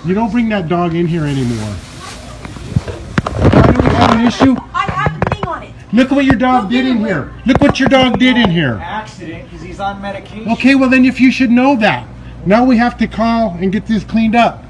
You don't bring that dog in here anymore. Why do we have an issue? I have a thing on it. Look what your dog did in here. Look what your dog did in here. Accident because he's on medication. Okay, well then if you should know that. Now we have to call and get this cleaned up.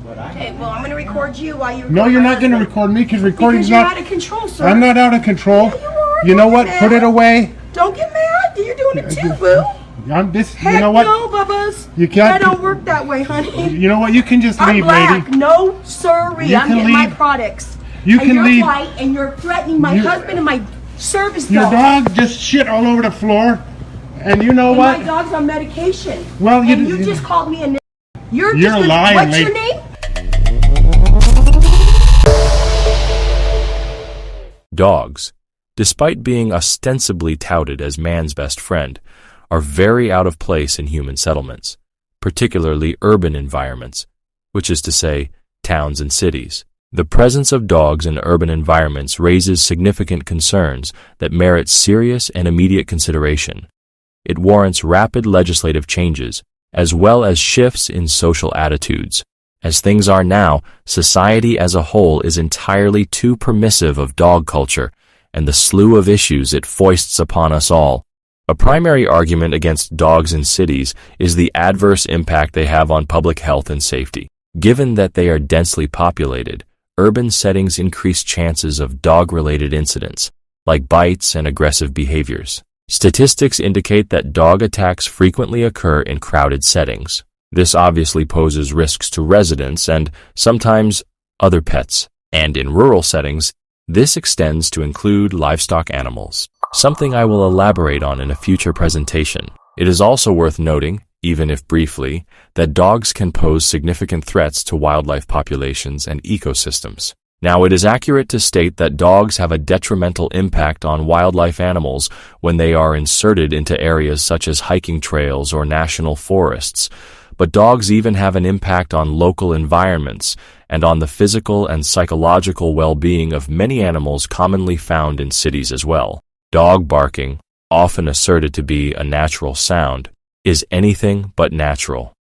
Okay, well I'm going to record you while you. No, you're not going to record me because recording's you're not. out of control, sir. I'm not out of control. Yeah, you are. You know Don't what? get Put mad. it away. Don't get mad. You're doing it too, boo. You Heck know what? no, Bubbas. You can't. That don't work that way, honey. You know what? You can just I'm leave, black. lady. No, sorry. You I'm can getting my leave. products. You and can you're leave. white and you're threatening my husband and my service Your dog. dog just shit all over the floor, and you know And what? my dog's on medication. Well, and you just called me a name. You're lying, what's lady. your name? Dogs, despite being ostensibly touted as man's best friend, are very out of place in human settlements, particularly urban environments, which is to say, towns and cities. The presence of dogs in urban environments raises significant concerns that merit serious and immediate consideration. It warrants rapid legislative changes, as well as shifts in social attitudes. As things are now, society as a whole is entirely too permissive of dog culture and the slew of issues it foists upon us all. A primary argument against dogs in cities is the adverse impact they have on public health and safety. Given that they are densely populated, urban settings increase chances of dog-related incidents, like bites and aggressive behaviors. Statistics indicate that dog attacks frequently occur in crowded settings. This obviously poses risks to residents and, sometimes, other pets. And in rural settings, this extends to include livestock animals, something I will elaborate on in a future presentation. It is also worth noting, even if briefly, that dogs can pose significant threats to wildlife populations and ecosystems. Now, it is accurate to state that dogs have a detrimental impact on wildlife animals when they are inserted into areas such as hiking trails or national forests, but dogs even have an impact on local environments and on the physical and psychological well-being of many animals commonly found in cities as well. Dog barking, often asserted to be a natural sound, is anything but natural.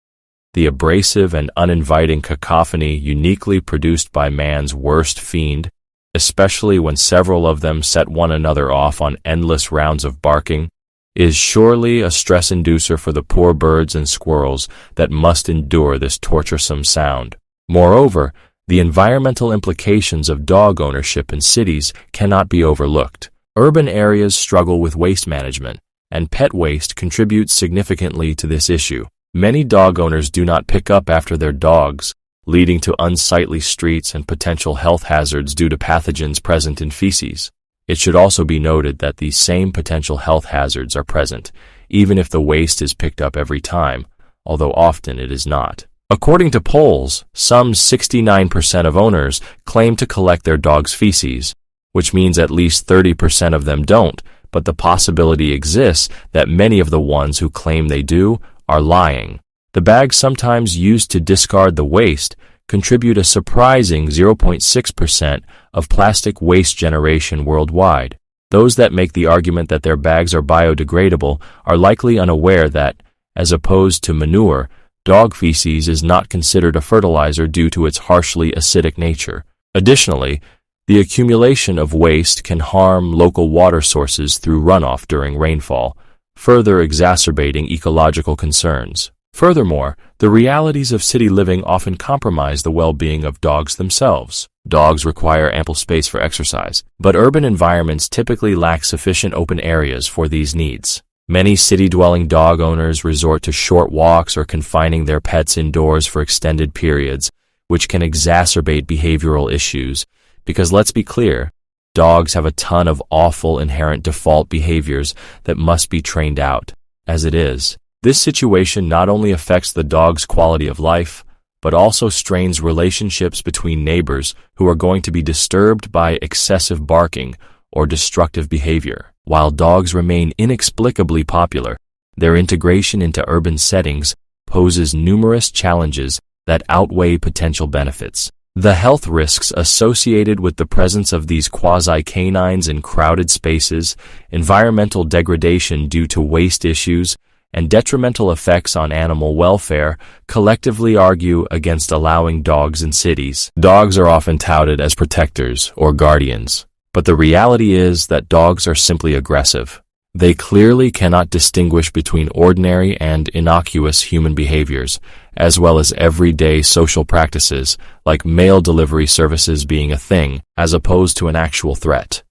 The abrasive and uninviting cacophony uniquely produced by man's worst fiend, especially when several of them set one another off on endless rounds of barking, is surely a stress inducer for the poor birds and squirrels that must endure this torturesome sound. Moreover, the environmental implications of dog ownership in cities cannot be overlooked. Urban areas struggle with waste management, and pet waste contributes significantly to this issue. Many dog owners do not pick up after their dogs, leading to unsightly streets and potential health hazards due to pathogens present in feces. It should also be noted that these same potential health hazards are present, even if the waste is picked up every time, although often it is not. According to polls, some 69% of owners claim to collect their dog's feces, which means at least 30% of them don't, but the possibility exists that many of the ones who claim they do are lying. The bags sometimes used to discard the waste contribute a surprising 0.6% of plastic waste generation worldwide. Those that make the argument that their bags are biodegradable are likely unaware that, as opposed to manure, dog feces is not considered a fertilizer due to its harshly acidic nature. Additionally, the accumulation of waste can harm local water sources through runoff during rainfall, further exacerbating ecological concerns. Furthermore, the realities of city living often compromise the well-being of dogs themselves. Dogs require ample space for exercise, but urban environments typically lack sufficient open areas for these needs. Many city-dwelling dog owners resort to short walks or confining their pets indoors for extended periods, which can exacerbate behavioral issues, because let's be clear, dogs have a ton of awful inherent default behaviors that must be trained out. As it is, this situation not only affects the dog's quality of life, but also strains relationships between neighbors who are going to be disturbed by excessive barking or destructive behavior. While dogs remain inexplicably popular, their integration into urban settings poses numerous challenges that outweigh potential benefits. The health risks associated with the presence of these quasi-canines in crowded spaces, environmental degradation due to waste issues, and detrimental effects on animal welfare collectively argue against allowing dogs in cities. Dogs are often touted as protectors or guardians, but the reality is that dogs are simply aggressive. They clearly cannot distinguish between ordinary and innocuous human behaviors, as well as everyday social practices, like mail delivery services being a thing, as opposed to an actual threat.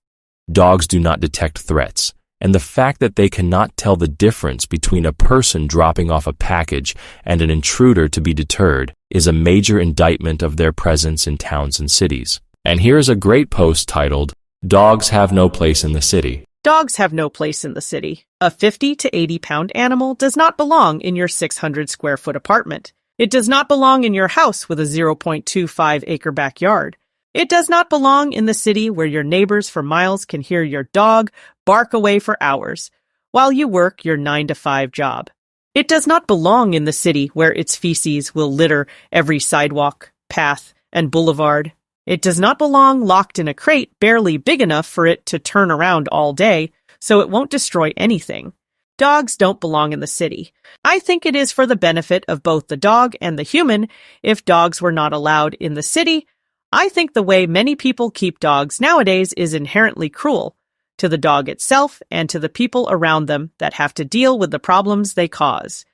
Dogs do not detect threats, and the fact that they cannot tell the difference between a person dropping off a package and an intruder to be deterred is a major indictment of their presence in towns and cities. And here is a great post titled, "Dogs Have No Place in the City." Dogs have no place in the city. A 50 to 80-pound animal does not belong in your 600-square-foot apartment. It does not belong in your house with a 0.25-acre backyard. It does not belong in the city where your neighbors for miles can hear your dog bark away for hours while you work your 9-to-5 job. It does not belong in the city where its feces will litter every sidewalk, path, and boulevard. It does not belong locked in a crate barely big enough for it to turn around all day, so it won't destroy anything. Dogs don't belong in the city. I think it is for the benefit of both the dog and the human if dogs were not allowed in the city. I think the way many people keep dogs nowadays is inherently cruel to the dog itself and to the people around them that have to deal with the problems they cause.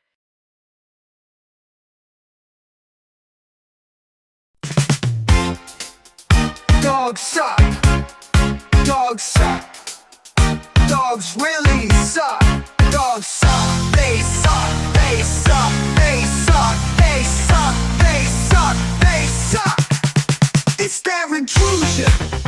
Dogs suck. Dogs suck. Dogs really suck. Dogs suck. They suck. They suck. They suck. They suck. They suck. They suck. It's their intrusion.